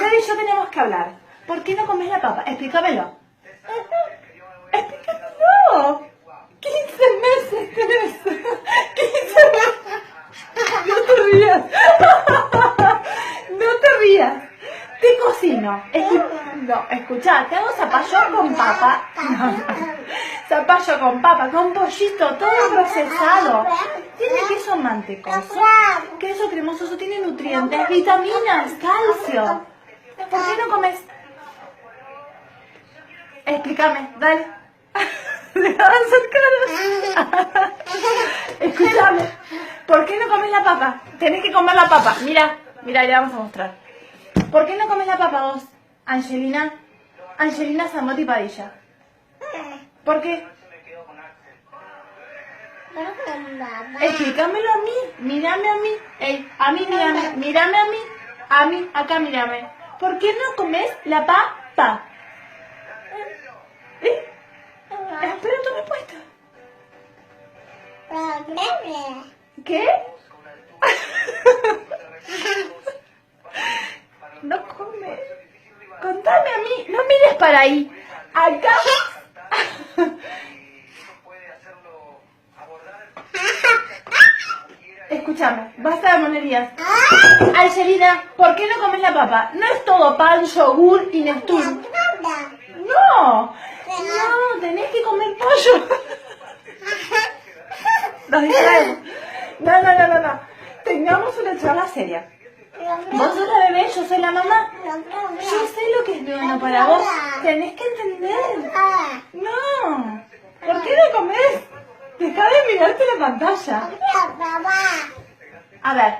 José y yo tenemos que hablar. ¿Por qué no comes la papa? Explícamelo. Explícamelo. 15 meses tenés. 15 meses. No te rías. No te rías. Te cocino. No, escuchá, te hago zapallo con papa. No. Zapallo con papa, con pollito, todo procesado. Tiene queso mantecoso, queso cremoso, tiene nutrientes, vitaminas, calcio. ¿Por qué no comes? Explícame, dale. Deja de hacer caras. Escúchame. ¿Por qué no comes la papa? Tenés que comer la papa. Mira, mira, le vamos a mostrar. ¿Por qué no comes la papa vos, Angelina? Angelina Zamotti Padilla. ¿Por qué? Explícamelo a mí, mírame a mí. Ey, a mí mírame, mírame a mí. A mí, acá mírame. ¿Por qué no comes la papa? Espera tu respuesta. ¿Qué? No come. Contame a mí. No mires para ahí. Acá. Escúchame, basta de monerías. Angelina, ¿por qué no comes la papa? No es todo pan, yogur y Nestum. No, tenés que comer pollo. Nos distraemos. No. Tengamos una charla seria. Vos sos la bebé, yo soy la mamá. Yo sé lo que es bueno para vos. Tenés que entender. No. ¿Por qué no comés? Deja de mirarte la pantalla. A ver,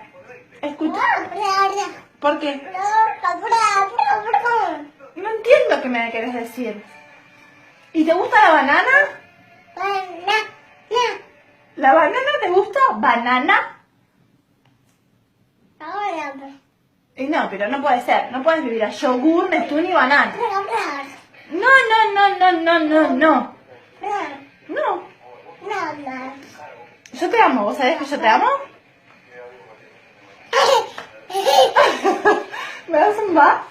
escucha. ¿Por qué? No entiendo qué me querés decir. ¿Y te gusta la banana? ¿La banana te gusta? ¿Banana? No, pero no puede ser. No puedes vivir a yogur, Nestum y banana. No. No. Yo te amo. ¿Vos sabés que yo te amo? ¿Me das un va?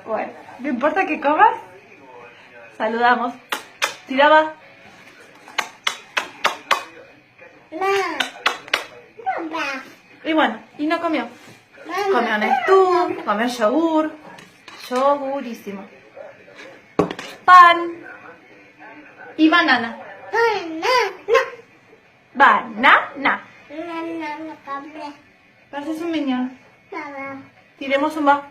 Bueno, no importa que comas. Saludamos. Tiraba. Y bueno, y no comió. Comió Nestum, comió yogur. Yogurísimo. Pan. Y banana. Banana. Pareces un niño. Tiremos un va.